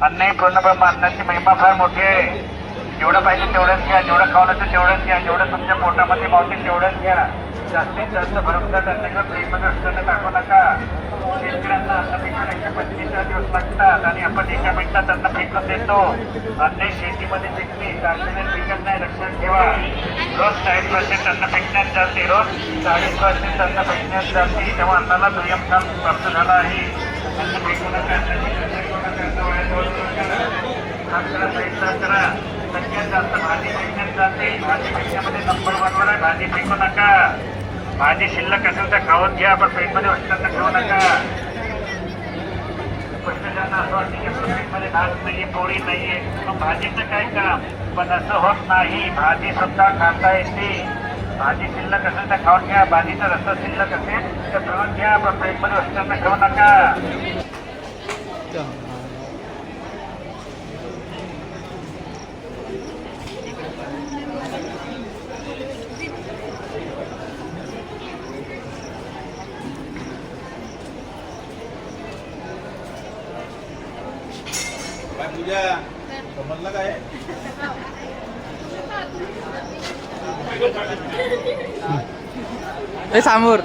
अन्नही पूर्णब्रह्म, अन्नाची महिमा फार मोठी आहे. जेवढं पाहिजे तेवढंच घ्या, जेवढं खावं लागतं तेवढंच घ्या, जेवढं तुमच्या पोटामध्ये मावते तेवढंच घ्या. जास्तीत जास्त भरमसाठ अन्नाकडे फ्रीमध्ये असताना टाकू नका. शेतकऱ्यांना अन्न पिकून 125 दिवस लागतात आणि आपण एका मिनिटात अन्न पिकून देतो. अन्न शेतीमध्ये पिकणे, काढलेले पिकत नाही, लक्षात ठेवा. रोज 40% अन्न पिकण्यात जाते, रोज 40% अन्न पिकण्यात जाते. तेव्हा अन्नाला दुय्यम स्थान प्राप्त झाला आहे. अन्न पिकू नका, अन्नाची कदर करू नका, अन्न वाया जाऊ नका. प्रयत्न करा. सगळ्यात जास्त भाजी पिकण्यात जाते. भाजी पिकण्यामध्ये नंबर 1 वर आहे. भाजी पिकू नका. भाजी शिल्लक असेल तर खाऊन घ्या, पण पेटमध्ये असताना ठेवू नका. ज्यांना असं वाटतं की पेटमध्ये भात नाहीये, पोळी नाहीये, मग भाजीचं काय काम? पण असं होत नाही. भाजी सुद्धा खाता येते. भाजी शिल्लक असेल तर खाऊन घ्या, भाजीचा रस्ता शिल्लक असेल तर पिळून घ्या, पण पेटमध्ये असताना ठेवू नका. तुझ्या समजलं काय समोर